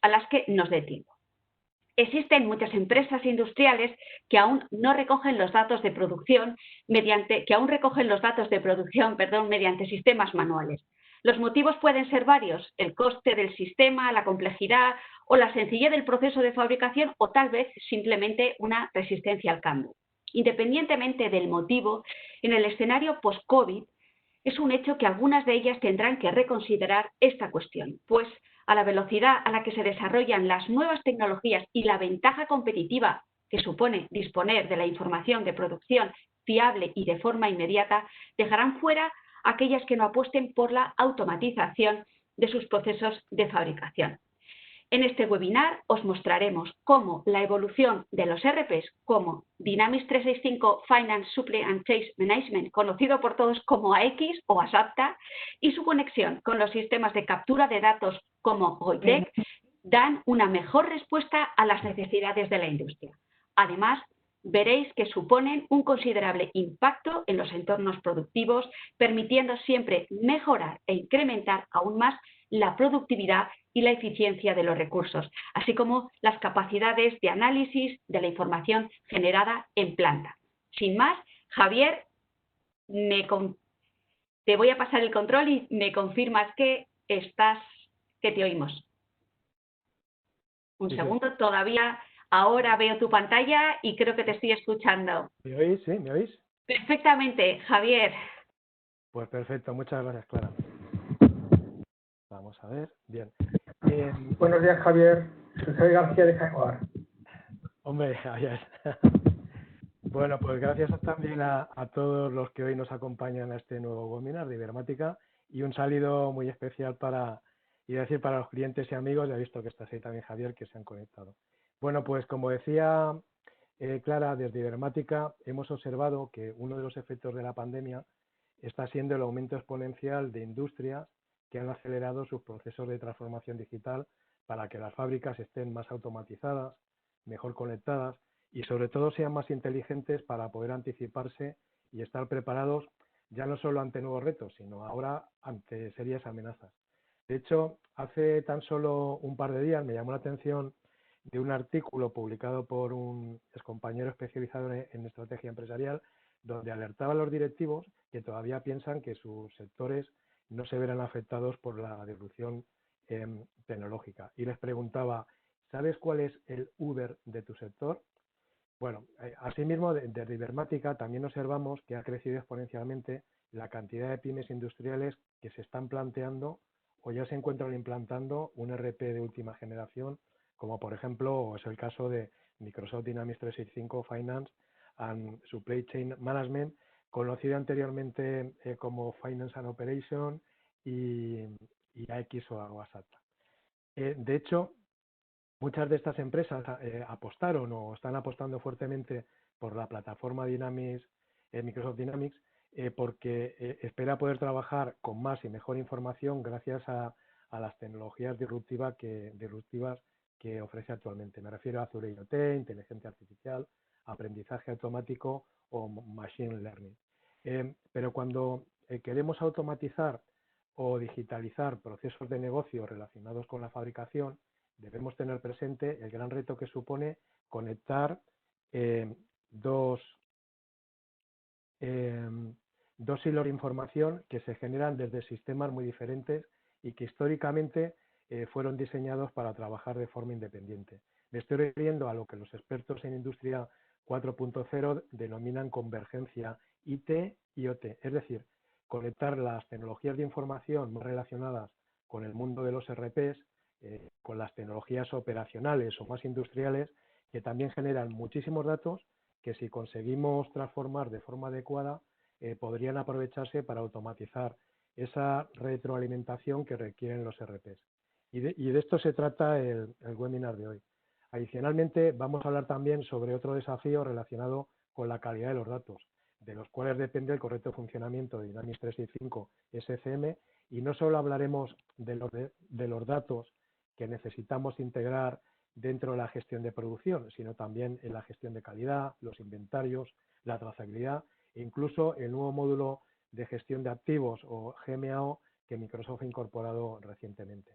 a las que nos dé tiempo. Existen muchas empresas industriales que aún no recogen los datos de producción mediante sistemas manuales. Los motivos pueden ser varios: el coste del sistema, la complejidad o la sencillez del proceso de fabricación, o tal vez simplemente una resistencia al cambio. Independientemente del motivo, en el escenario post-COVID es un hecho que algunas de ellas tendrán que reconsiderar esta cuestión, pues a la velocidad a la que se desarrollan las nuevas tecnologías y la ventaja competitiva que supone disponer de la información de producción fiable y de forma inmediata, dejarán fuera aquellas que no apuesten por la automatización de sus procesos de fabricación. En este webinar os mostraremos cómo la evolución de los ERPs como Dynamics 365 Finance, Supply and Change Management, conocido por todos como AX o ASAPTA, y su conexión con los sistemas de captura de datos como Goitec, dan una mejor respuesta a las necesidades de la industria. Además, veréis que suponen un considerable impacto en los entornos productivos, permitiendo siempre mejorar e incrementar aún más la productividad y la eficiencia de los recursos, así como las capacidades de análisis de la información generada en planta. Sin más, Javier, te voy a pasar el control y me confirmas que te oímos. Un segundo, todavía ahora veo tu pantalla y creo que te estoy escuchando. ¿Me oís? ¿Sí? ¿Me oís? Perfectamente, Javier. Pues perfecto, muchas gracias, Clara. Vamos a ver, bien. Buenos días, Javier. Soy García de Jaguar. Hombre, ayer. Bueno, pues gracias también a todos los que hoy nos acompañan a este nuevo webinar de Ibermática, y un saludo muy especial para los clientes y amigos. Ya he visto que estás ahí también, Javier, que se han conectado. Bueno, pues como decía Clara, desde Ibermática hemos observado que uno de los efectos de la pandemia está siendo el aumento exponencial de industrias que han acelerado sus procesos de transformación digital para que las fábricas estén más automatizadas, mejor conectadas y sobre todo sean más inteligentes para poder anticiparse y estar preparados ya no solo ante nuevos retos, sino ahora ante serias amenazas. De hecho, hace tan solo un par de días me llamó la atención de un artículo publicado por un excompañero especializado en estrategia empresarial, donde alertaba a los directivos que todavía piensan que sus sectores no se verán afectados por la disrupción tecnológica. Y les preguntaba, ¿sabes cuál es el Uber de tu sector? Bueno, asimismo, desde Ibermática también observamos que ha crecido exponencialmente la cantidad de pymes industriales que se están planteando o ya se encuentran implantando un ERP de última generación, como por ejemplo es el caso de Microsoft Dynamics 365 Finance and Supply Chain Management, conocido anteriormente como Finance and Operation y AX o ASAPTA. De hecho, muchas de estas empresas apostaron o están apostando fuertemente por la plataforma Dynamics, Microsoft Dynamics, porque espera poder trabajar con más y mejor información gracias a las tecnologías disruptivas que ofrece actualmente. Me refiero a Azure IoT, inteligencia artificial, aprendizaje automático o machine learning. Pero cuando queremos automatizar o digitalizar procesos de negocio relacionados con la fabricación, debemos tener presente el gran reto que supone conectar dos hilos de información que se generan desde sistemas muy diferentes y que históricamente fueron diseñados para trabajar de forma independiente. Me estoy refiriendo a lo que los expertos en Industria 4.0 denominan convergencia IT y OT, es decir, conectar las tecnologías de información más relacionadas con el mundo de los ERPs, con las tecnologías operacionales o más industriales, que también generan muchísimos datos que, si conseguimos transformar de forma adecuada, podrían aprovecharse para automatizar esa retroalimentación que requieren los ERPs. Y de esto se trata el webinar de hoy. Adicionalmente, vamos a hablar también sobre otro desafío relacionado con la calidad de los datos, de los cuales depende el correcto funcionamiento de Dynamics 365 SCM, y no solo hablaremos de los datos que necesitamos integrar dentro de la gestión de producción, sino también en la gestión de calidad, los inventarios, la trazabilidad e incluso el nuevo módulo de gestión de activos o GMAO que Microsoft ha incorporado recientemente.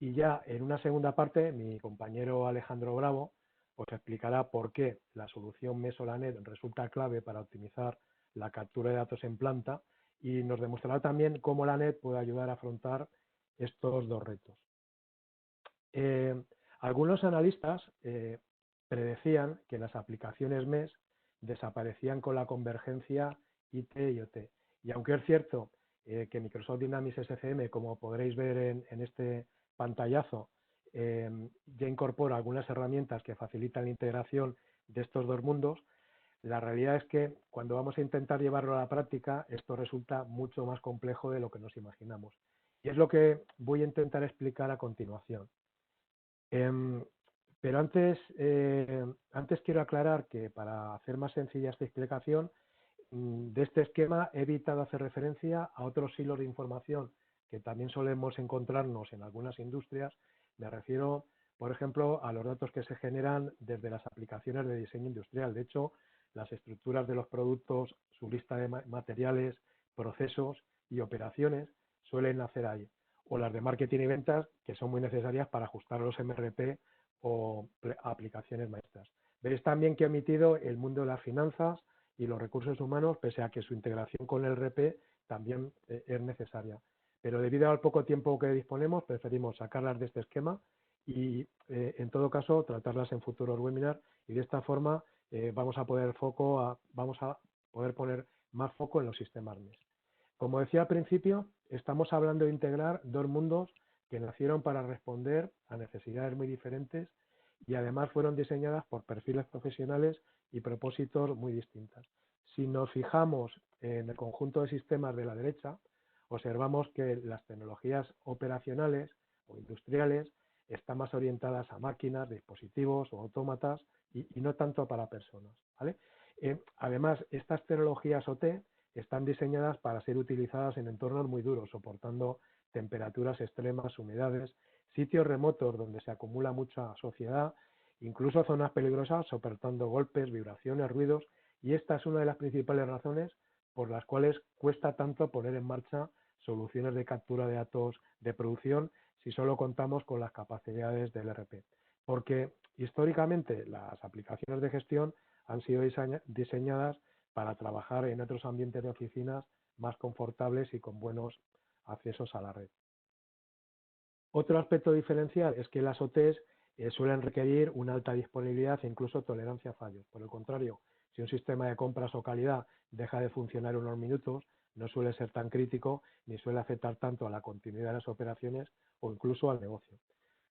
Y ya en una segunda parte, mi compañero Alejandro Bravo os explicará por qué la solución Meso-LANet resulta clave para optimizar la captura de datos en planta y nos demostrará también cómo LANet puede ayudar a afrontar estos dos retos. Algunos analistas predecían que las aplicaciones MES desaparecían con la convergencia IT y OT. Y aunque es cierto que Microsoft Dynamics SCM, como podréis ver en este pantallazo, ya incorpora algunas herramientas que facilitan la integración de estos dos mundos, la realidad es que cuando vamos a intentar llevarlo a la práctica, esto resulta mucho más complejo de lo que nos imaginamos. Y es lo que voy a intentar explicar a continuación. Pero antes quiero aclarar que para hacer más sencilla esta explicación, de este esquema he evitado hacer referencia a otros hilos de información que también solemos encontrarnos en algunas industrias. Me refiero, por ejemplo, a los datos que se generan desde las aplicaciones de diseño industrial. De hecho, las estructuras de los productos, su lista de materiales, procesos y operaciones suelen nacer ahí. O las de marketing y ventas, que son muy necesarias para ajustar los MRP o aplicaciones maestras. Veréis también que he omitido el mundo de las finanzas y los recursos humanos, pese a que su integración con el RP también es necesaria. Pero debido al poco tiempo que disponemos, preferimos sacarlas de este esquema y, en todo caso, tratarlas en futuros webinars y de esta forma vamos a poder poner más foco en los sistemas MES. Como decía al principio, estamos hablando de integrar dos mundos que nacieron para responder a necesidades muy diferentes y además fueron diseñadas por perfiles profesionales y propósitos muy distintos. Si nos fijamos en el conjunto de sistemas de la derecha, observamos que las tecnologías operacionales o industriales están más orientadas a máquinas, dispositivos o autómatas y no tanto para personas, ¿vale? Además, estas tecnologías OT están diseñadas para ser utilizadas en entornos muy duros, soportando temperaturas extremas, humedades, sitios remotos donde se acumula mucha suciedad, incluso zonas peligrosas, soportando golpes, vibraciones, ruidos, y esta es una de las principales razones por las cuales cuesta tanto poner en marcha soluciones de captura de datos de producción si solo contamos con las capacidades del ERP. Porque históricamente las aplicaciones de gestión han sido diseñadas para trabajar en otros ambientes de oficinas más confortables y con buenos accesos a la red. Otro aspecto diferencial es que las OTs suelen requerir una alta disponibilidad e incluso tolerancia a fallos. Por el contrario, si un sistema de compras o calidad deja de funcionar unos minutos, no suele ser tan crítico ni suele afectar tanto a la continuidad de las operaciones o incluso al negocio.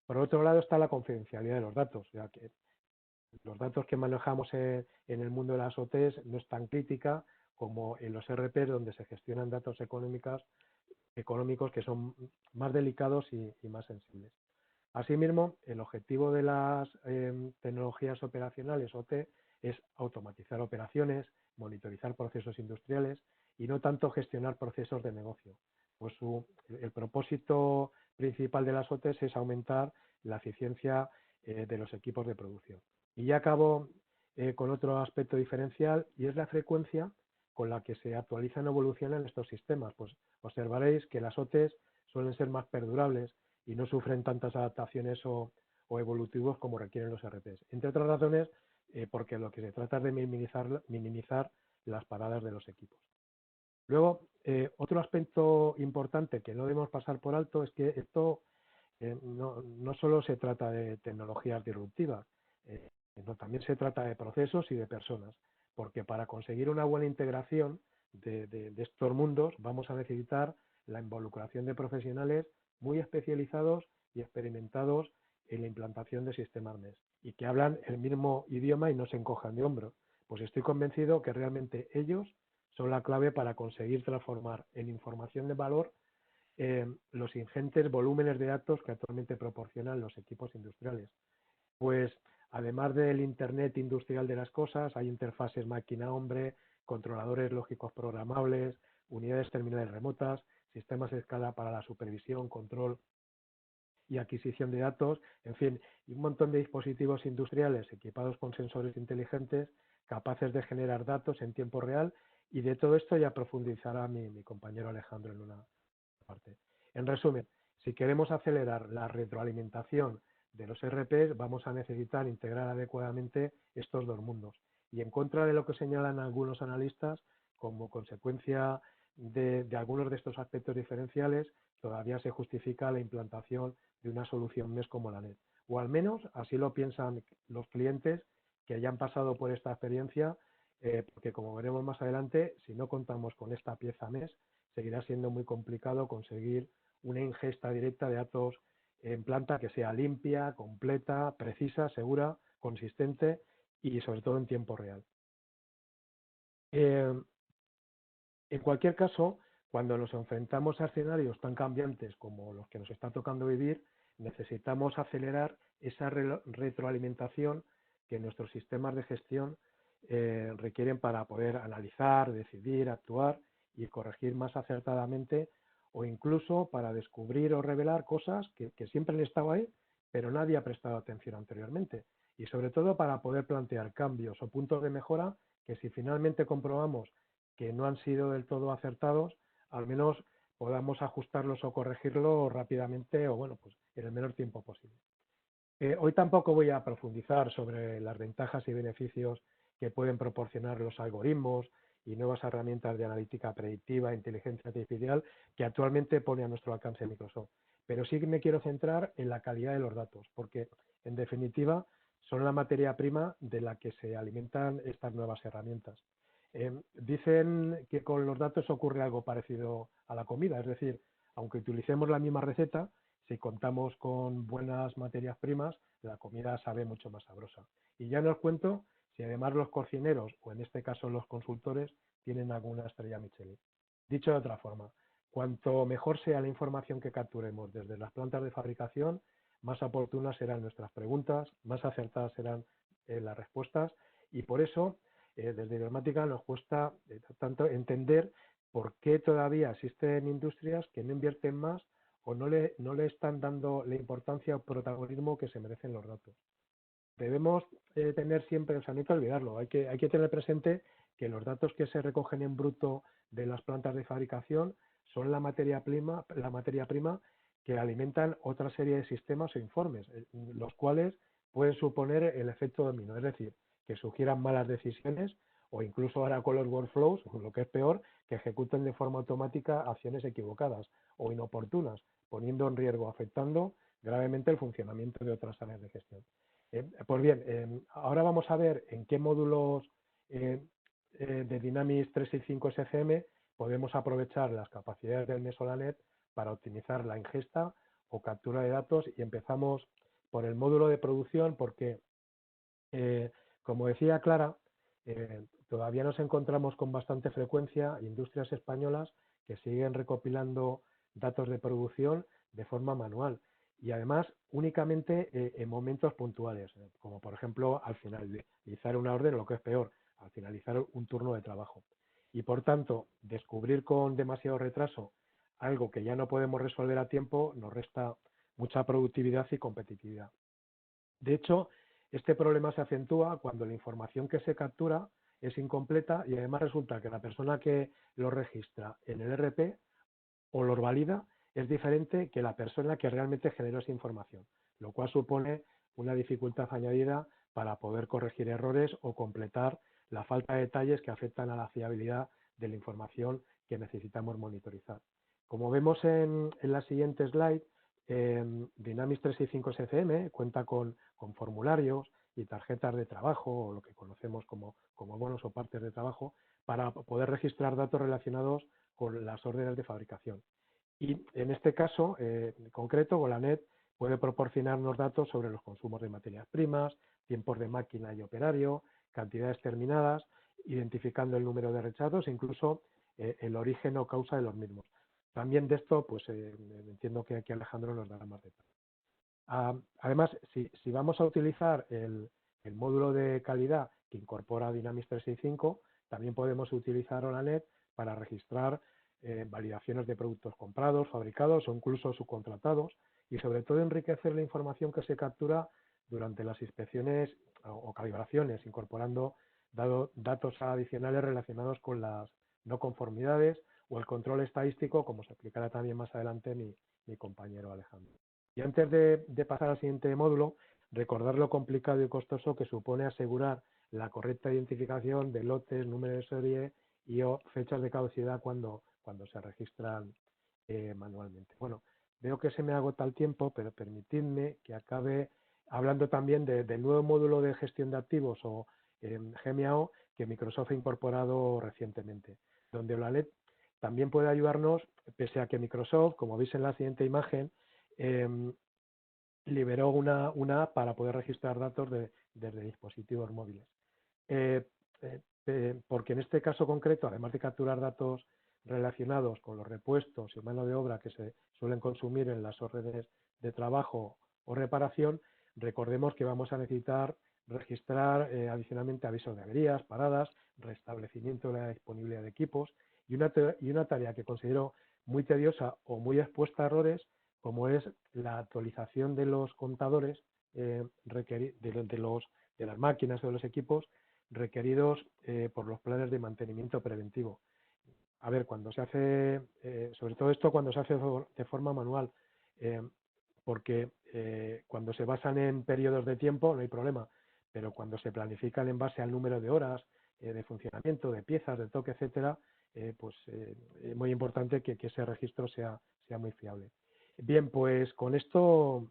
Por otro lado está la confidencialidad de los datos, ya que los datos que manejamos en el mundo de las OTs no es tan crítica como en los RP, donde se gestionan datos económicos que son más delicados y más sensibles. Asimismo, el objetivo de las tecnologías operacionales OT es automatizar operaciones, monitorizar procesos industriales y no tanto gestionar procesos de negocio. Pues el propósito principal de las OTs es aumentar la eficiencia de los equipos de producción. Y ya acabo con otro aspecto diferencial y es la frecuencia con la que se actualizan o evolucionan estos sistemas. Pues observaréis que las OTs suelen ser más perdurables y no sufren tantas adaptaciones o evolutivos como requieren los RPs. Entre otras razones, porque lo que se trata es de minimizar las paradas de los equipos. Luego, otro aspecto importante que no debemos pasar por alto es que esto no solo se trata de tecnologías disruptivas, sino también se trata de procesos y de personas, porque para conseguir una buena integración de estos mundos vamos a necesitar la involucración de profesionales muy especializados y experimentados en la implantación de sistemas MES y que hablan el mismo idioma y no se encojan de hombros. Pues estoy convencido que realmente ellos son la clave para conseguir transformar en información de valor los ingentes volúmenes de datos que actualmente proporcionan los equipos industriales. Pues además del Internet industrial de las cosas, hay interfaces máquina-hombre, controladores lógicos programables, unidades terminales remotas, sistemas de escala para la supervisión, control y adquisición de datos, en fin, y un montón de dispositivos industriales equipados con sensores inteligentes capaces de generar datos en tiempo real, y de todo esto ya profundizará mi compañero Alejandro en una parte. En resumen, Si queremos acelerar la retroalimentación de los ERPs, vamos a necesitar integrar adecuadamente estos dos mundos. Y en contra de lo que señalan algunos analistas, como consecuencia de algunos de estos aspectos diferenciales, todavía se justifica la implantación de una solución MES como la NET. O al menos así lo piensan los clientes que hayan pasado por esta experiencia, porque como veremos más adelante, si no contamos con esta pieza MES, seguirá siendo muy complicado conseguir una ingesta directa de datos en planta que sea limpia, completa, precisa, segura, consistente y sobre todo en tiempo real. En cualquier caso, cuando nos enfrentamos a escenarios tan cambiantes como los que nos está tocando vivir, necesitamos acelerar esa retroalimentación que nuestros sistemas de gestión requieren para poder analizar, decidir, actuar y corregir más acertadamente, o incluso para descubrir o revelar cosas que siempre han estado ahí, pero nadie ha prestado atención anteriormente. Y sobre todo para poder plantear cambios o puntos de mejora que, si finalmente comprobamos que no han sido del todo acertados, al menos podamos ajustarlos o corregirlos rápidamente o, bueno, pues en el menor tiempo posible. Hoy tampoco voy a profundizar sobre las ventajas y beneficios que pueden proporcionar los algoritmos y nuevas herramientas de analítica predictiva e inteligencia artificial que actualmente pone a nuestro alcance Microsoft. Pero sí que me quiero centrar en la calidad de los datos, porque en definitiva son la materia prima de la que se alimentan estas nuevas herramientas. Dicen que con los datos ocurre algo parecido a la comida, es decir, aunque utilicemos la misma receta, si contamos con buenas materias primas, la comida sabe mucho más sabrosa. Y ya no os cuento si además los cocineros, o en este caso los consultores, tienen alguna estrella Michelin. Dicho de otra forma, cuanto mejor sea la información que capturemos desde las plantas de fabricación, más oportunas serán nuestras preguntas, más acertadas serán las respuestas, y por eso desde Ibermática nos cuesta tanto entender por qué todavía existen industrias que no invierten más o no le están dando la importancia o protagonismo que se merecen los datos. Debemos tener siempre, o sea, no hay que olvidarlo, hay que tener presente que los datos que se recogen en bruto de las plantas de fabricación son la materia prima que alimentan otra serie de sistemas o informes, los cuales pueden suponer el efecto dominó, es decir, que sugieran malas decisiones o incluso ahora con los workflows, lo que es peor, que ejecuten de forma automática acciones equivocadas o inoportunas, poniendo en riesgo, afectando gravemente el funcionamiento de otras áreas de gestión. Pues bien, ahora vamos a ver en qué módulos de Dynamics 365 SCM podemos aprovechar las capacidades del Mesolanet para optimizar la ingesta o captura de datos, y empezamos por el módulo de producción porque, como decía Clara, todavía nos encontramos con bastante frecuencia industrias españolas que siguen recopilando datos de producción de forma manual y además únicamente en momentos puntuales, como por ejemplo al finalizar una orden o, lo que es peor, al finalizar un turno de trabajo. Y por tanto, descubrir con demasiado retraso algo que ya no podemos resolver a tiempo nos resta mucha productividad y competitividad. De hecho, este problema se acentúa cuando la información que se captura es incompleta y además resulta que la persona que lo registra en el ERP o lo valida es diferente que la persona que realmente generó esa información, lo cual supone una dificultad añadida para poder corregir errores o completar la falta de detalles que afectan a la fiabilidad de la información que necesitamos monitorizar. Como vemos en la siguiente slide, Dynamics 365 SCM cuenta con formularios y tarjetas de trabajo, o lo que conocemos como bonos o partes de trabajo, para poder registrar datos relacionados con las órdenes de fabricación. Y en este caso en concreto, Golanet puede proporcionarnos datos sobre los consumos de materias primas, tiempos de máquina y operario, cantidades terminadas, identificando el número de rechazos e incluso el origen o causa de los mismos. También de esto, pues entiendo que aquí Alejandro nos dará más detalles. Además, si vamos a utilizar el módulo de calidad que incorpora Dynamics 365, también podemos utilizar Olanet para registrar validaciones de productos comprados, fabricados o incluso subcontratados, y sobre todo enriquecer la información que se captura durante las inspecciones o calibraciones, incorporando datos adicionales relacionados con las no conformidades o el control estadístico, como se explicará también más adelante en mi mi compañero Alejandro. Y antes de pasar al siguiente módulo, recordar lo complicado y costoso que supone asegurar la correcta identificación de lotes, número de serie y o fechas de caducidad cuando se registran manualmente. Bueno, veo que se me agota el tiempo, pero permitidme que acabe hablando también del nuevo módulo de gestión de activos o GMAO que Microsoft ha incorporado recientemente, donde Olanet también puede ayudarnos, pese a que Microsoft, como veis en la siguiente imagen, liberó una app para poder registrar datos desde dispositivos móviles. Porque en este caso concreto, además de capturar datos relacionados con los repuestos y mano de obra que se suelen consumir en las órdenes de trabajo o reparación, recordemos que vamos a necesitar registrar adicionalmente avisos de averías, paradas, restablecimiento de la disponibilidad de equipos y una tarea que considero muy tediosa o muy expuesta a errores, como es la actualización de los contadores de las máquinas o de los equipos requeridos por los planes de mantenimiento preventivo. A ver, cuando se hace, sobre todo esto cuando se hace de forma manual, porque cuando se basan en periodos de tiempo no hay problema, pero cuando se planifican en base al número de horas de funcionamiento, de piezas, de toque, etcétera, pues es muy importante que ese registro sea muy fiable. Bien, pues con esto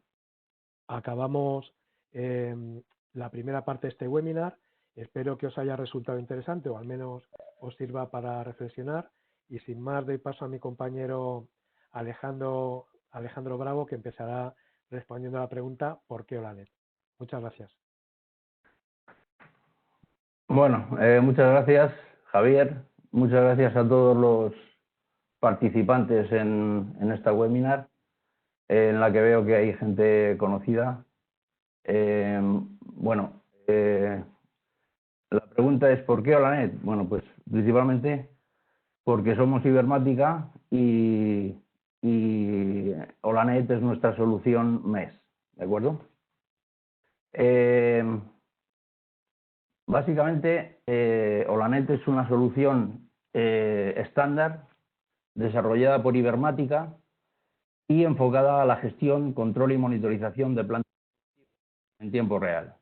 acabamos la primera parte de este webinar. Espero que os haya resultado interesante o al menos os sirva para reflexionar. Y sin más, doy paso a mi compañero Alejandro Bravo, que empezará respondiendo a la pregunta ¿por qué Olanet? Muchas gracias. Bueno, muchas gracias, Javier. Muchas gracias a todos los participantes en esta webinar, en la que veo que hay gente conocida. La pregunta es ¿por qué Olanet? Bueno, pues principalmente porque somos Ibermática y Olanet es nuestra solución MES, ¿de acuerdo? Básicamente, Olanet es una solución estándar desarrollada por Ibermática y enfocada a la gestión, control y monitorización de plantas en tiempo real,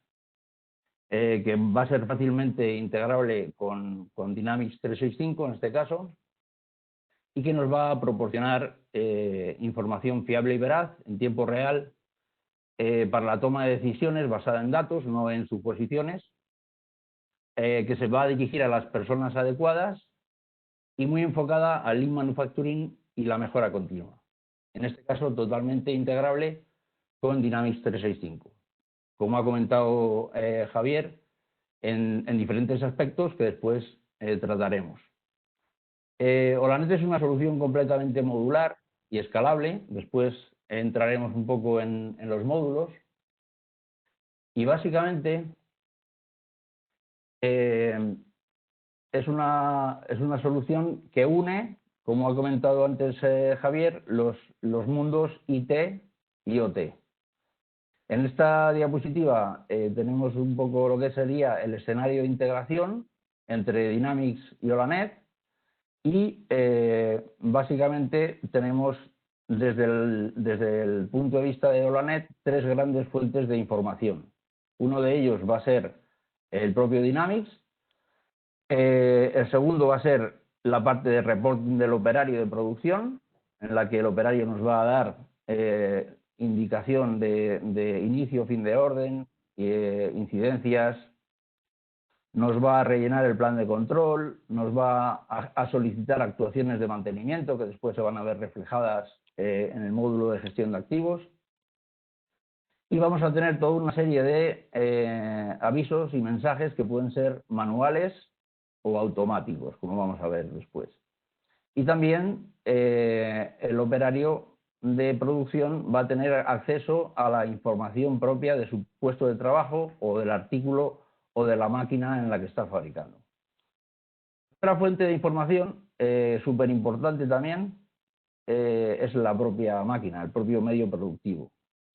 que va a ser fácilmente integrable con Dynamics 365 en este caso, y que nos va a proporcionar información fiable y veraz en tiempo real para la toma de decisiones basada en datos, no en suposiciones, que se va a dirigir a las personas adecuadas y muy enfocada al Lean Manufacturing y la mejora continua. En este caso, totalmente integrable con Dynamics 365. Como ha comentado Javier, en diferentes aspectos que después trataremos. Olanet es una solución completamente modular y escalable. Después entraremos un poco en los módulos. Y básicamente es una solución que une, como ha comentado antes Javier, los mundos IT y OT. En esta diapositiva tenemos un poco lo que sería el escenario de integración entre Dynamics y Olanet y básicamente tenemos desde el punto de vista de Olanet 3 grandes fuentes de información. Uno de ellos va a ser el propio Dynamics, el segundo va a ser la parte de reporting del operario de producción, en la que el operario nos va a dar indicación de inicio, fin de orden, incidencias, nos va a rellenar el plan de control, nos va a solicitar actuaciones de mantenimiento que después se van a ver reflejadas en el módulo de gestión de activos. Y vamos a tener toda una serie de avisos y mensajes que pueden ser manuales o automáticos, como vamos a ver después. Y también el operario de producción va a tener acceso a la información propia de su puesto de trabajo o del artículo o de la máquina en la que está fabricando. Otra fuente de información súper importante también es la propia máquina, el propio medio productivo.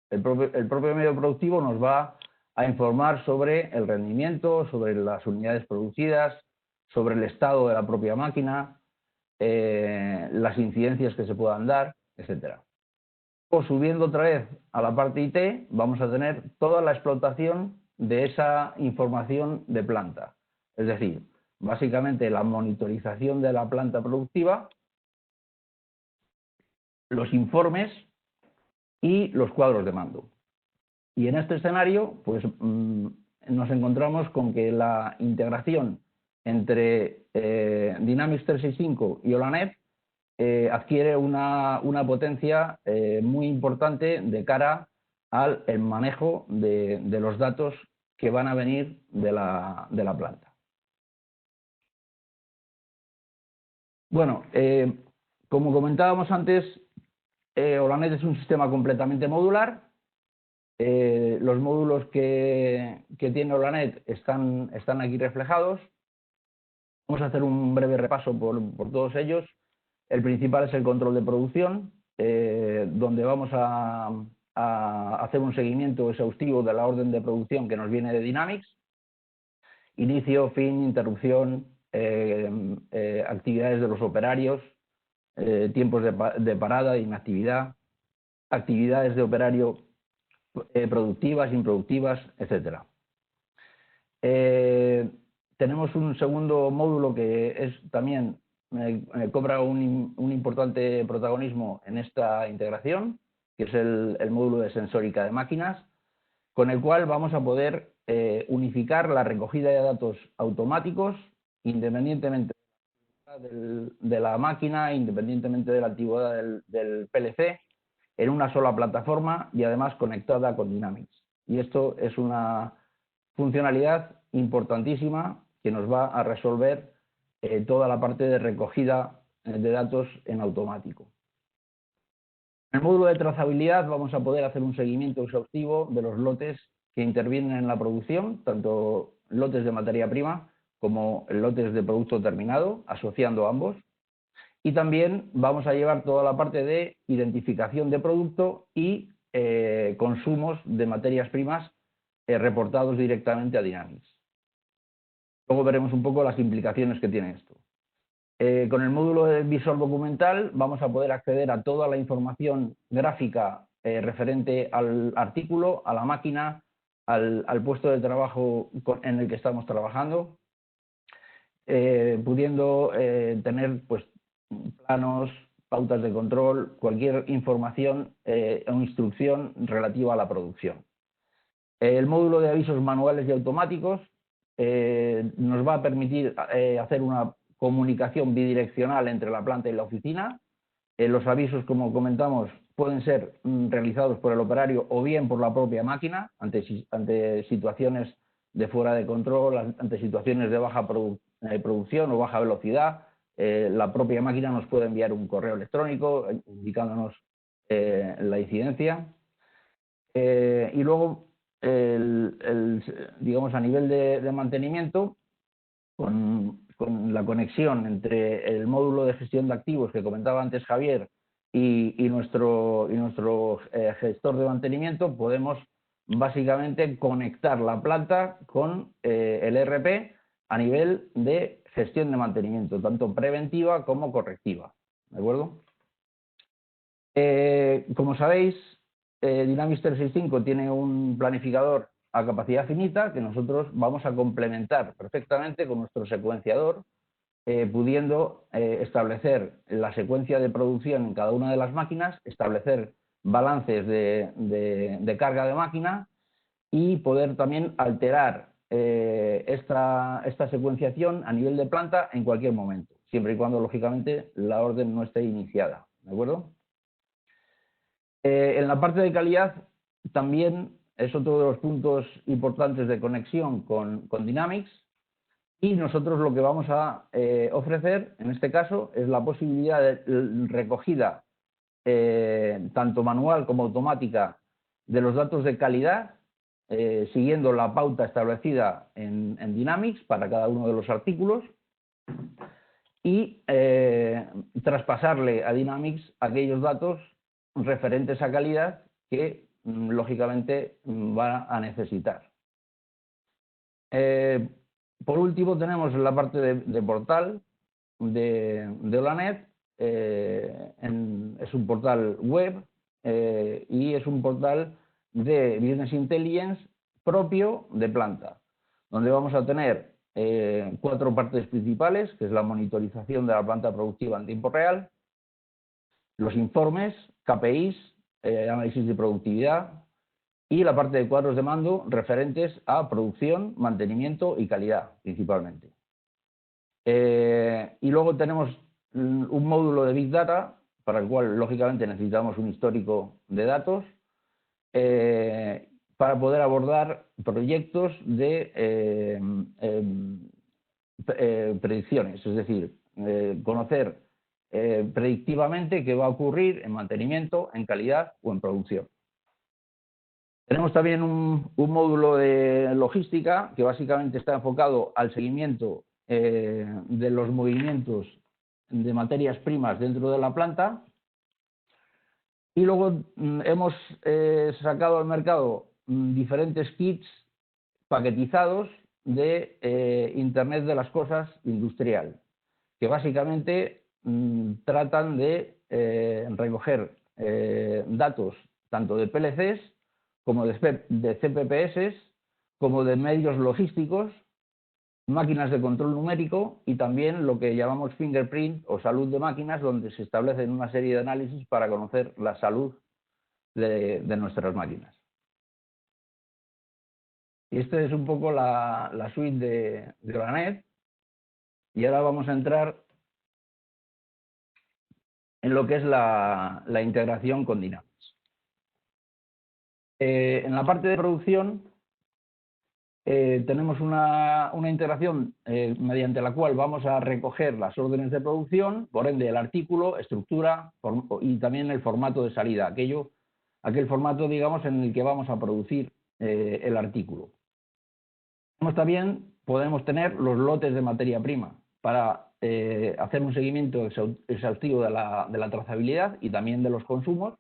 El propio medio productivo nos va a informar sobre el rendimiento, sobre las unidades producidas, sobre el estado de la propia máquina, las incidencias que se puedan dar, etc. O subiendo otra vez a la parte IT, vamos a tener toda la explotación de esa información de planta. Es decir, básicamente la monitorización de la planta productiva, los informes y los cuadros de mando. Y en este escenario, pues nos encontramos con que la integración entre Dynamics 365 y Olanet adquiere una potencia muy importante de cara al manejo de los datos que van a venir de la planta. Bueno, como comentábamos antes, Olanet es un sistema completamente modular. Los módulos que tiene Olanet están aquí reflejados. Vamos a hacer un breve repaso por todos ellos. El principal es el control de producción, donde vamos a hacer un seguimiento exhaustivo de la orden de producción que nos viene de Dynamics. Inicio, fin, interrupción, actividades de los operarios, tiempos de parada, de inactividad, actividades de operario productivas, improductivas, etc. Tenemos un segundo módulo que también cobra un importante protagonismo en esta integración, que es el módulo de sensórica de máquinas, con el cual vamos a poder unificar la recogida de datos automáticos independientemente de la máquina, independientemente de la antigüedad del PLC, en una sola plataforma y además conectada con Dynamics. Y esto es una funcionalidad importantísima que nos va a resolver toda la parte de recogida de datos en automático. En el módulo de trazabilidad vamos a poder hacer un seguimiento exhaustivo de los lotes que intervienen en la producción, tanto lotes de materia prima como lotes de producto terminado, asociando ambos. Y también vamos a llevar toda la parte de identificación de producto y consumos de materias primas reportados directamente a Dynamics. Luego veremos un poco las implicaciones que tiene esto. Con el módulo de visor documental vamos a poder acceder a toda la información gráfica referente al artículo, a la máquina, al puesto de trabajo en el que estamos trabajando, pudiendo tener pues, planos, pautas de control, cualquier información o instrucción relativa a la producción. El módulo de avisos manuales y automáticos nos va a permitir hacer una comunicación bidireccional entre la planta y la oficina. Los avisos, como comentamos, pueden ser realizados por el operario o bien por la propia máquina ante situaciones de fuera de control, ante situaciones de baja producción o baja velocidad. La propia máquina nos puede enviar un correo electrónico indicándonos la incidencia. Y luego, digamos, a nivel de mantenimiento, con la conexión entre el módulo de gestión de activos que comentaba antes Javier y nuestro gestor de mantenimiento, podemos básicamente conectar la planta con el ERP a nivel de gestión de mantenimiento, tanto preventiva como correctiva. ¿De acuerdo? Como sabéis, Dynamics 365 tiene un planificador a capacidad finita que nosotros vamos a complementar perfectamente con nuestro secuenciador, pudiendo establecer la secuencia de producción en cada una de las máquinas, establecer balances de carga de máquina y poder también alterar esta secuenciación a nivel de planta en cualquier momento, siempre y cuando, lógicamente, la orden no esté iniciada. ¿De acuerdo? En la parte de calidad también es otro de los puntos importantes de conexión con Dynamics, y nosotros lo que vamos a ofrecer en este caso es la posibilidad de recogida tanto manual como automática de los datos de calidad, siguiendo la pauta establecida en Dynamics para cada uno de los artículos, y traspasarle a Dynamics aquellos datos referentes a calidad que lógicamente va a necesitar. Por último tenemos la parte de portal de Olanet. Es un portal web y es un portal de Business Intelligence propio de planta, donde vamos a tener 4 partes principales, que es la monitorización de la planta productiva en tiempo real, los informes, KPIs, análisis de productividad y la parte de cuadros de mando referentes a producción, mantenimiento y calidad, principalmente. Y luego tenemos un módulo de Big Data, para el cual, lógicamente, necesitamos un histórico de datos, para poder abordar proyectos de predicciones, es decir, conocer predictivamente qué va a ocurrir en mantenimiento, en calidad o en producción. Tenemos también un módulo de logística que básicamente está enfocado al seguimiento de los movimientos de materias primas dentro de la planta. Y luego hemos sacado al mercado diferentes kits paquetizados de Internet de las Cosas industrial, que básicamente tratan de recoger datos tanto de PLCs como de CPPS, como de medios logísticos, máquinas de control numérico y también lo que llamamos fingerprint o salud de máquinas, donde se establecen una serie de análisis para conocer la salud de nuestras máquinas. Y esta es un poco la suite de Granet. Y ahora vamos a entrar en lo que es la integración con Dynamics. En la parte de producción tenemos una integración mediante la cual vamos a recoger las órdenes de producción, por ende el artículo, estructura y también el formato de salida, aquel formato, digamos, en el que vamos a producir el artículo. También podemos tener los lotes de materia prima para hacer un seguimiento exhaustivo de la trazabilidad y también de los consumos.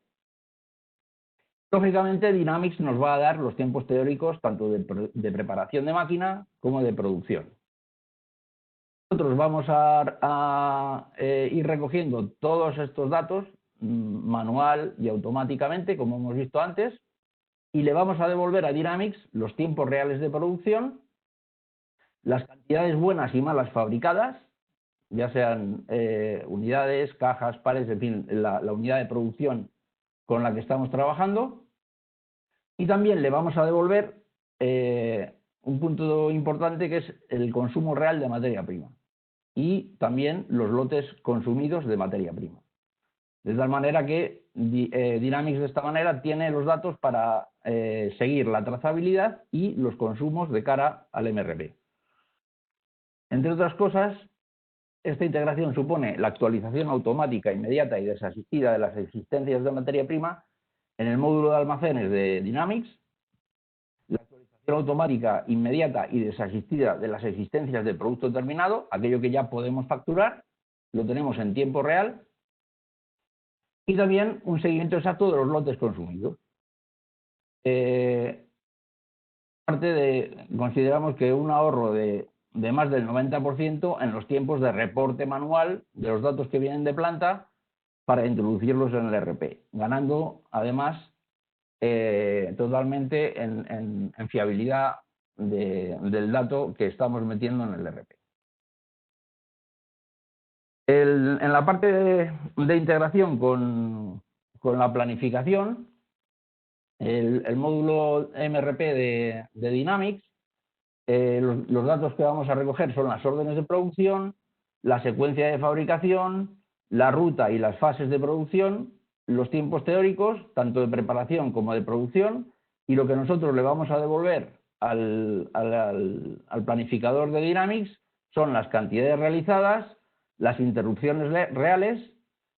Lógicamente, Dynamics nos va a dar los tiempos teóricos tanto de preparación de máquina como de producción. Nosotros vamos a ir recogiendo todos estos datos manual y automáticamente, como hemos visto antes, y le vamos a devolver a Dynamics los tiempos reales de producción, las cantidades buenas y malas fabricadas, ya sean unidades, cajas, pares, en fin, la unidad de producción con la que estamos trabajando. Y también le vamos a devolver un punto importante, que es el consumo real de materia prima y también los lotes consumidos de materia prima. De tal manera que Dynamics de esta manera tiene los datos para seguir la trazabilidad y los consumos de cara al MRP. Entre otras cosas, esta integración supone la actualización automática, inmediata y desasistida de las existencias de materia prima en el módulo de almacenes de Dynamics, la actualización automática, inmediata y desasistida de las existencias del producto terminado, aquello que ya podemos facturar, lo tenemos en tiempo real, y también un seguimiento exacto de los lotes consumidos. Consideramos que un ahorro de más del 90% en los tiempos de reporte manual de los datos que vienen de planta para introducirlos en el RP, ganando además totalmente en fiabilidad del dato que estamos metiendo en el RP. En la parte de integración con la planificación, el módulo MRP de Dynamics, los datos que vamos a recoger son las órdenes de producción, la secuencia de fabricación, la ruta y las fases de producción, los tiempos teóricos, tanto de preparación como de producción, y lo que nosotros le vamos a devolver al planificador de Dynamics son las cantidades realizadas, las interrupciones reales,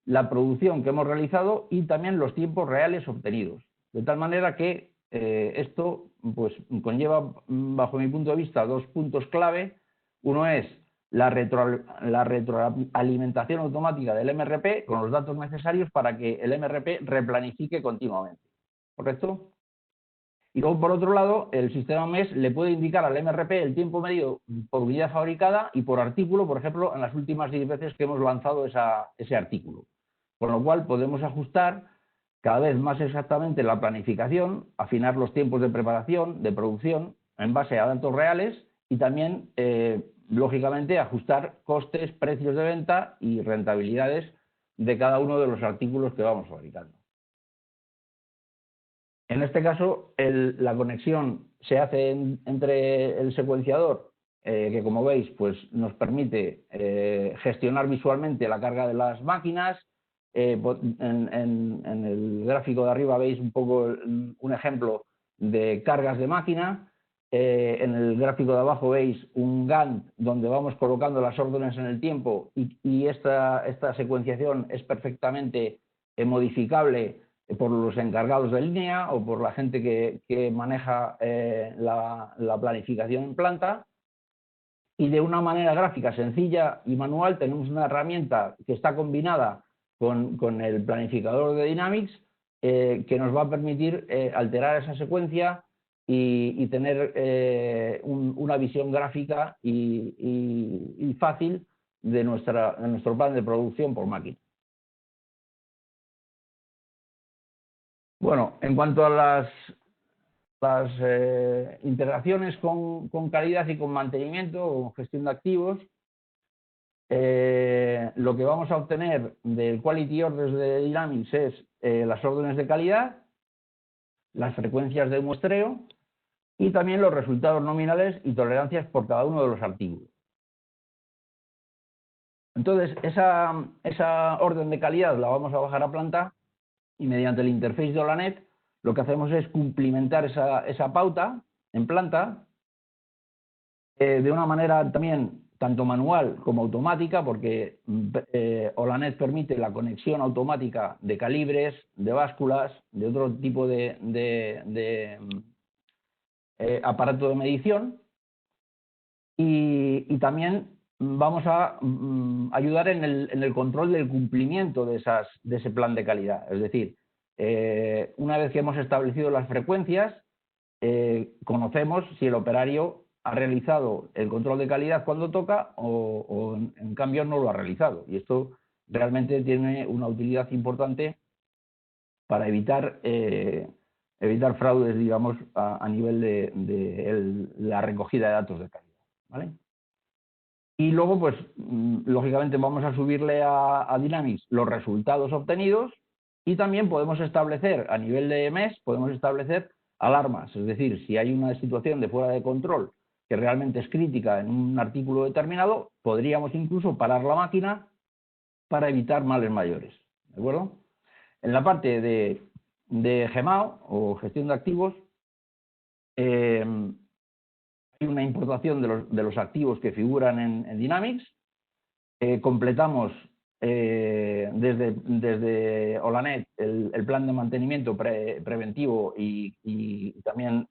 la producción que hemos realizado y también los tiempos reales obtenidos. De tal manera que esto pues, conlleva, bajo mi punto de vista, 2 puntos clave. Uno es la retroalimentación automática del MRP con los datos necesarios para que el MRP replanifique continuamente. ¿Correcto? Y luego, por otro lado, el sistema MES le puede indicar al MRP el tiempo medido por unidad fabricada y por artículo, por ejemplo, en las últimas 10 veces que hemos lanzado ese artículo. Con lo cual, podemos ajustar cada vez más exactamente la planificación, afinar los tiempos de preparación, de producción, en base a datos reales y también, lógicamente, ajustar costes, precios de venta y rentabilidades de cada uno de los artículos que vamos fabricando. En este caso, la conexión se hace entre el secuenciador, que como veis pues nos permite gestionar visualmente la carga de las máquinas. En el gráfico de arriba veis un poco un ejemplo de cargas de máquina. En el gráfico de abajo veis un Gantt donde vamos colocando las órdenes en el tiempo y esta secuenciación es perfectamente modificable por los encargados de línea o por la gente que maneja la planificación en planta. Y de una manera gráfica sencilla y manual tenemos una herramienta que está combinada con el planificador de Dynamics que nos va a permitir alterar esa secuencia y tener una visión gráfica y fácil de nuestro plan de producción por máquina. Bueno, en cuanto a las integraciones con calidad y con mantenimiento o gestión de activos, lo que vamos a obtener del Quality Orders de Dynamics es las órdenes de calidad, las frecuencias de muestreo y también los resultados nominales y tolerancias por cada uno de los artículos. Entonces, esa orden de calidad la vamos a bajar a planta y mediante el interface de Olanet lo que hacemos es cumplimentar esa pauta en planta de una manera también tanto manual como automática, porque Olanet permite la conexión automática de calibres, de básculas, de otro tipo de aparato de medición y también vamos a ayudar en el control del cumplimiento de ese plan de calidad. Es decir, una vez que hemos establecido las frecuencias, conocemos si el operario ha realizado el control de calidad cuando toca o en cambio no lo ha realizado. Y esto realmente tiene una utilidad importante para evitar fraudes, digamos, a nivel de la recogida de datos de calidad, ¿vale? Y luego, pues, lógicamente vamos a subirle a Dynamics los resultados obtenidos y también podemos establecer, a nivel de MES, podemos establecer alarmas. Es decir, si hay una situación de fuera de control que realmente es crítica en un artículo determinado, podríamos incluso parar la máquina para evitar males mayores. ¿De acuerdo? En la parte de GEMAO o gestión de activos, hay una importación de los activos que figuran en Dynamics. Completamos desde Olanet el plan de mantenimiento preventivo y también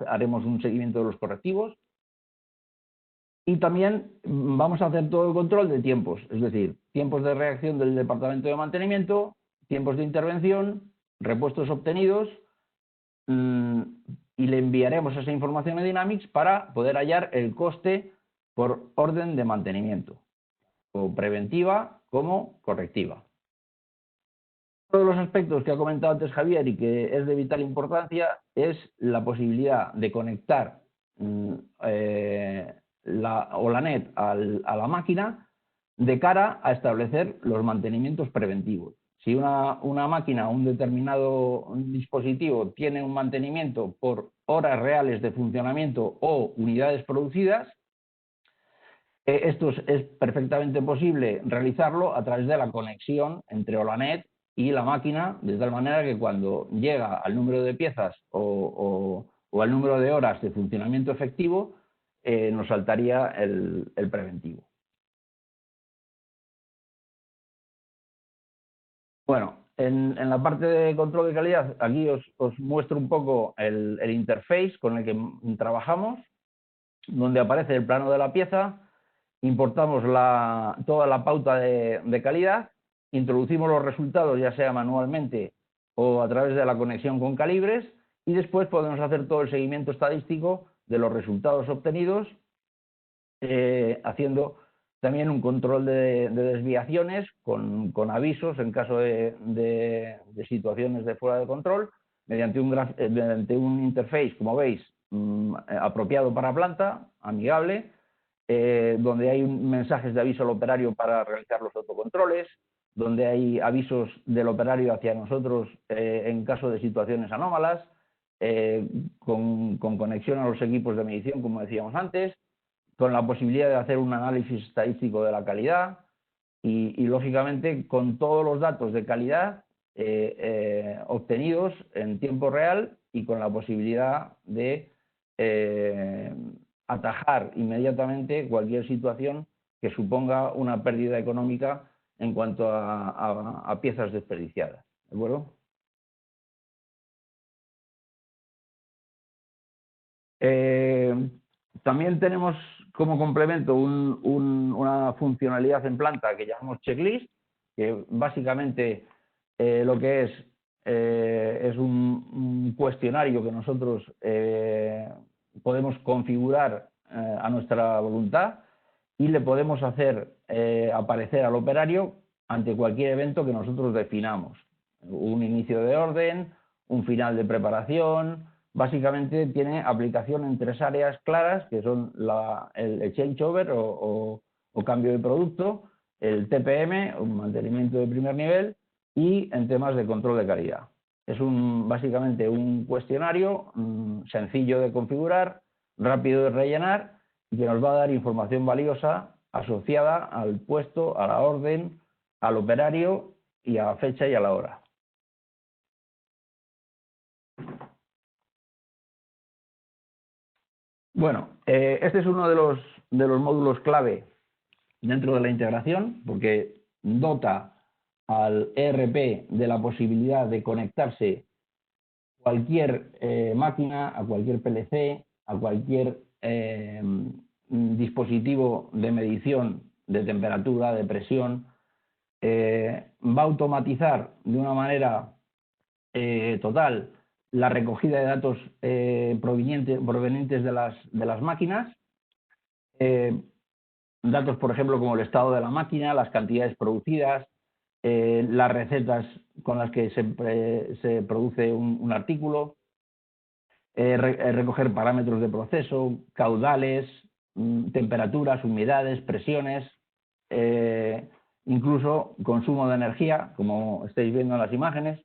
haremos un seguimiento de los correctivos. Y también vamos a hacer todo el control de tiempos, es decir, tiempos de reacción del departamento de mantenimiento, tiempos de intervención, repuestos obtenidos, y le enviaremos esa información a Dynamics para poder hallar el coste por orden de mantenimiento, o preventiva como correctiva. Uno de los aspectos que ha comentado antes Javier y que es de vital importancia es la posibilidad de conectar la Olanet a la máquina de cara a establecer los mantenimientos preventivos. Si una máquina o un determinado dispositivo tiene un mantenimiento por horas reales de funcionamiento o unidades producidas, esto es perfectamente posible realizarlo a través de la conexión entre Olanet y la máquina, de tal manera que cuando llega al número de piezas o al número de horas de funcionamiento efectivo, nos saltaría el preventivo. Bueno, en la parte de control de calidad, aquí os muestro un poco el interface con el que trabajamos, donde aparece el plano de la pieza, importamos toda la pauta de calidad, introducimos los resultados ya sea manualmente o a través de la conexión con calibres y después podemos hacer todo el seguimiento estadístico de los resultados obtenidos haciendo También un control de desviaciones con avisos en caso de situaciones de fuera de control, mediante un interface, como veis, apropiado para planta, amigable, donde hay mensajes de aviso al operario para realizar los autocontroles, donde hay avisos del operario hacia nosotros en caso de situaciones anómalas, con conexión a los equipos de medición, como decíamos antes, con la posibilidad de hacer un análisis estadístico de la calidad y lógicamente, con todos los datos de calidad obtenidos en tiempo real y con la posibilidad de atajar inmediatamente cualquier situación que suponga una pérdida económica en cuanto a piezas desperdiciadas. ¿De acuerdo? También tenemos como complemento una funcionalidad en planta que llamamos checklist, que básicamente lo que es un cuestionario que nosotros podemos configurar a nuestra voluntad y le podemos hacer aparecer al operario ante cualquier evento que nosotros definamos. Un inicio de orden, un final de preparación. Básicamente tiene aplicación en 3 áreas claras, que son el changeover o cambio de producto, el TPM, un mantenimiento de primer nivel, y en temas de control de calidad. Es básicamente un cuestionario sencillo de configurar, rápido de rellenar, y que nos va a dar información valiosa asociada al puesto, a la orden, al operario y a la fecha y a la hora. Bueno, este es uno de los módulos clave dentro de la integración, porque dota al ERP de la posibilidad de conectarse a cualquier máquina, a cualquier PLC, a cualquier dispositivo de medición de temperatura, de presión. Va a automatizar de una manera total la recogida de datos provenientes de las máquinas, datos, por ejemplo, como el estado de la máquina, las cantidades producidas, las recetas con las que se produce un artículo, recoger parámetros de proceso, caudales, temperaturas, humedades, presiones, incluso consumo de energía, como estáis viendo en las imágenes.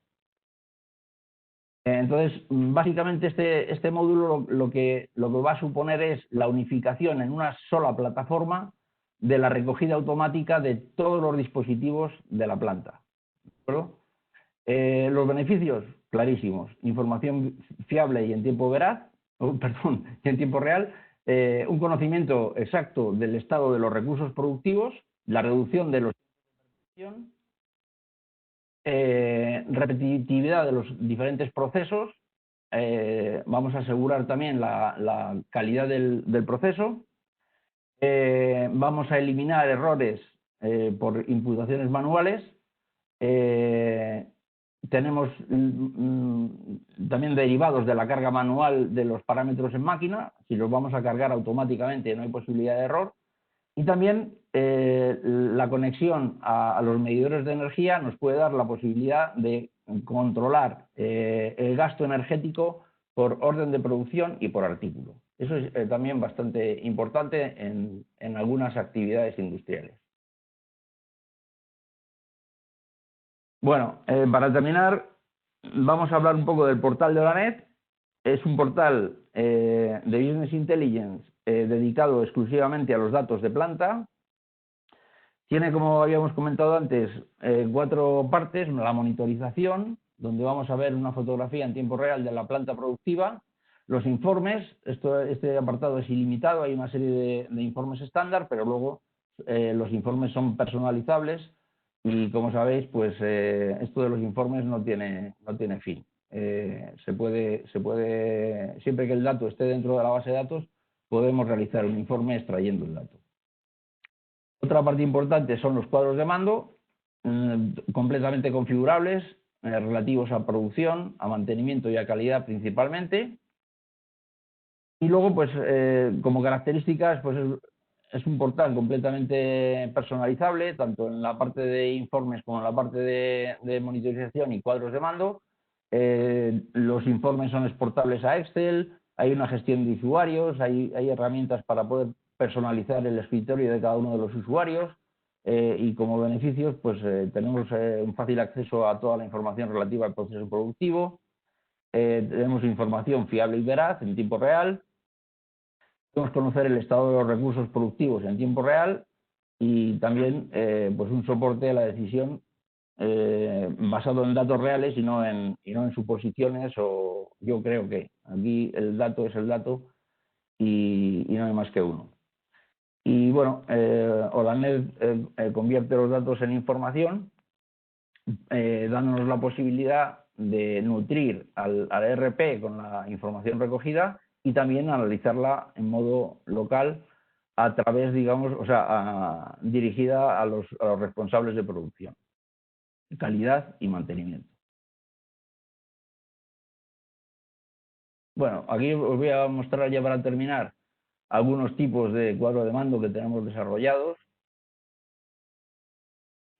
Entonces, básicamente este módulo lo que va a suponer es la unificación en una sola plataforma de la recogida automática de todos los dispositivos de la planta. ¿De acuerdo? Los beneficios, clarísimos: información fiable y en tiempo en tiempo real, un conocimiento exacto del estado de los recursos productivos, la reducción de los repetitividad de los diferentes procesos, vamos a asegurar también la calidad del proceso, vamos a eliminar errores por imputaciones manuales, tenemos también derivados de la carga manual de los parámetros en máquina. Si los vamos a cargar automáticamente no hay posibilidad de error. Y también la conexión a los medidores de energía nos puede dar la posibilidad de controlar el gasto energético por orden de producción y por artículo. Eso es también bastante importante en algunas actividades industriales. Bueno, para terminar, vamos a hablar un poco del portal de Oranet. Es un portal de Business Intelligence dedicado exclusivamente a los datos de planta. Tiene, como habíamos comentado antes, 4 partes: la monitorización, donde vamos a ver una fotografía en tiempo real de la planta productiva; los informes, este apartado es ilimitado, hay una serie de informes estándar, pero luego los informes son personalizables y, como sabéis, pues esto de los informes no tiene fin. Se puede, siempre que el dato esté dentro de la base de datos, podemos realizar un informe extrayendo el dato. Otra parte importante son los cuadros de mando, completamente configurables, relativos a producción, a mantenimiento y a calidad principalmente. Y luego, pues como características, pues es un portal completamente personalizable, tanto en la parte de informes como en la parte de monitorización y cuadros de mando. Los informes son exportables a Excel, hay una gestión de usuarios, hay herramientas para poder personalizar el escritorio de cada uno de los usuarios y como beneficios pues tenemos un fácil acceso a toda la información relativa al proceso productivo, tenemos información fiable y veraz en tiempo real, podemos conocer el estado de los recursos productivos en tiempo real y también pues un soporte a la decisión basado en datos reales y no en suposiciones o yo creo que. Aquí el dato es el dato y no hay más que uno. Y bueno, Olanet convierte los datos en información, dándonos la posibilidad de nutrir al ERP con la información recogida y también analizarla en modo local a través, digamos, o sea, dirigida a los responsables de producción, calidad y mantenimiento. Bueno, aquí os voy a mostrar ya para terminar algunos tipos de cuadro de mando que tenemos desarrollados.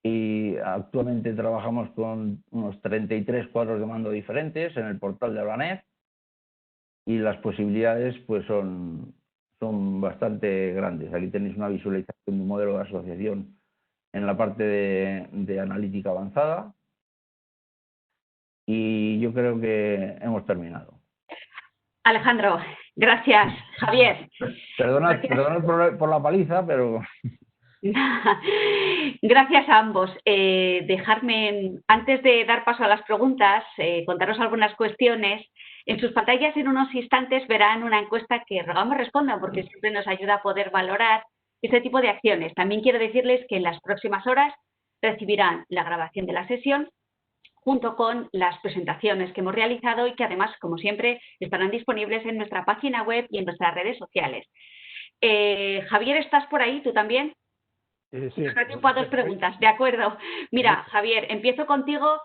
Y actualmente trabajamos con unos 33 cuadros de mando diferentes en el portal de Olanet y las posibilidades pues son bastante grandes. Aquí tenéis una visualización de un modelo de asociación en la parte de analítica avanzada y yo creo que hemos terminado. Alejandro, gracias. Javier. Perdonad por la paliza, pero... Gracias a ambos. Dejarme, antes de dar paso a las preguntas, contaros algunas cuestiones. En sus pantallas en unos instantes verán una encuesta que rogamos respondan porque siempre nos ayuda a poder valorar este tipo de acciones. También quiero decirles que en las próximas horas recibirán la grabación de la sesión junto con las presentaciones que hemos realizado y que además, como siempre, estarán disponibles en nuestra página web y en nuestras redes sociales. Javier, ¿estás por ahí? ¿Tú también? Sí. Nos da tiempo a dos preguntas, de acuerdo. Mira, Javier, empiezo contigo.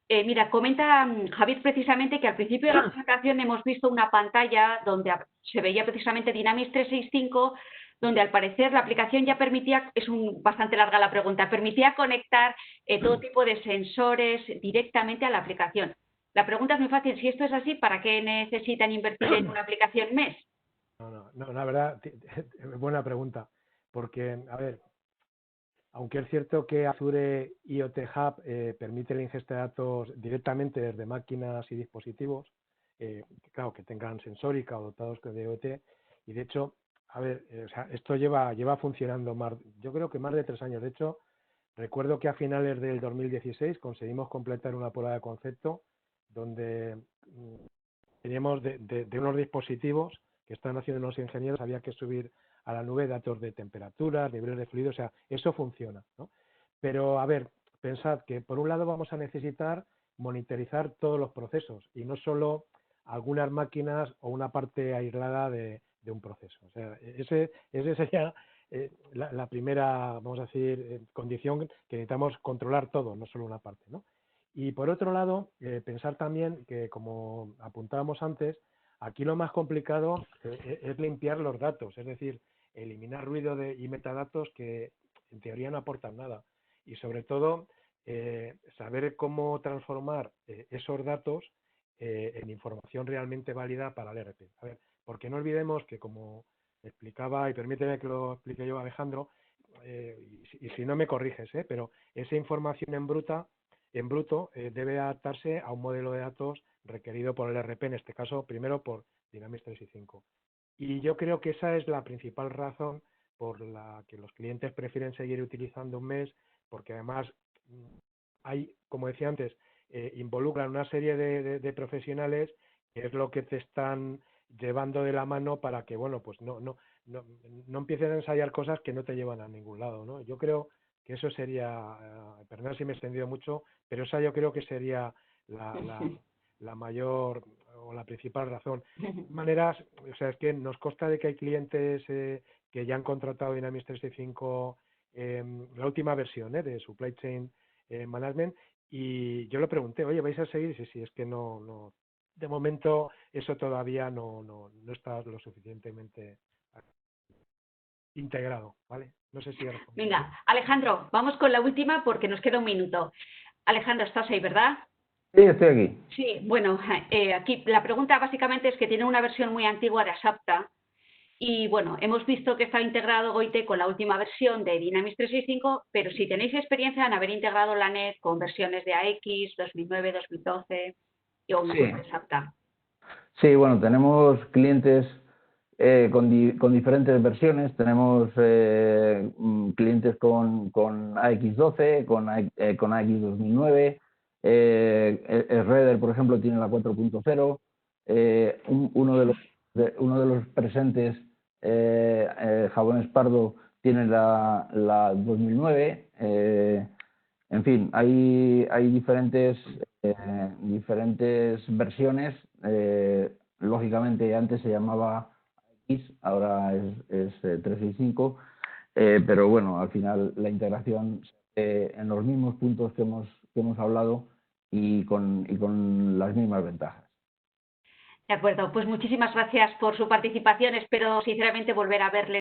Mira, comenta Javier precisamente que al principio de la presentación hemos visto una pantalla donde se veía precisamente Dynamics 365, donde al parecer la aplicación ya permitía, bastante larga la pregunta, permitía conectar todo tipo de sensores directamente a la aplicación. La pregunta es muy fácil, si esto es así, ¿para qué necesitan invertir en una aplicación MES? No, la verdad, buena pregunta, porque, a ver, aunque es cierto que Azure IoT Hub permite la ingesta de datos directamente desde máquinas y dispositivos, claro, que tengan sensórica o dotados de IoT, y de hecho, a ver, o sea, esto lleva funcionando yo creo que más de 3 años. De hecho, recuerdo que a finales del 2016 conseguimos completar una prueba de concepto donde teníamos de unos dispositivos que están haciendo unos ingenieros, había que subir a la nube datos de temperaturas, niveles de fluido, o sea, eso funciona, ¿no? Pero, a ver, pensad que por un lado vamos a necesitar monitorizar todos los procesos y no solo algunas máquinas o una parte aislada de un proceso. O sea, ese sería la primera, vamos a decir, condición que necesitamos controlar todo, no solo una parte, ¿no? Y por otro lado, pensar también que, como apuntábamos antes, aquí lo más complicado es limpiar los datos, es decir, eliminar ruido y metadatos que en teoría no aportan nada. Y sobre todo, saber cómo transformar esos datos en información realmente válida para el ERP. A ver, porque no olvidemos que, como explicaba, y permíteme que lo explique yo, Alejandro, y si no me corriges, pero esa información en bruto debe adaptarse a un modelo de datos requerido por el ERP, en este caso, primero por Dynamics 365. Y yo creo que esa es la principal razón por la que los clientes prefieren seguir utilizando un MES, porque además hay, como decía antes, involucran una serie de profesionales que es lo que te están llevando de la mano para que, bueno, pues no empiecen a ensayar cosas que no te llevan a ningún lado, ¿no? Yo creo que eso sería, perdón si me he extendido mucho, pero esa yo creo que sería la mayor o la principal razón. De maneras, o sea, es que nos consta de que hay clientes que ya han contratado Dynamics 365, la última versión de Supply Chain Management, y yo le pregunté, oye, ¿vais a seguir? Sí, es que no, de momento eso todavía no está lo suficientemente integrado, ¿vale? No sé si he respondido. Venga, Alejandro, vamos con la última porque nos queda un minuto. Alejandro, estás ahí, ¿verdad? Sí, estoy aquí. Sí, bueno, aquí la pregunta básicamente es que tiene una versión muy antigua de Asapta y bueno, hemos visto que está integrado Goite con la última versión de Dynamics 365, pero si tenéis experiencia en haber integrado la NET con versiones de AX 2009, 2012 o Sí. incluso Asapta. Sí, bueno, tenemos clientes con diferentes versiones. Tenemos clientes con AX12, con AX 2009. Shredder, por ejemplo, tiene la 4.0. Uno de los presentes, Jabones Pardo, tiene la 2009. En fin, hay diferentes versiones. Lógicamente, antes se llamaba X, ahora es 365, pero bueno, al final la integración en los mismos puntos que hemos hablado y con las mismas ventajas. De acuerdo, pues muchísimas gracias por su participación. Espero sinceramente volver a verle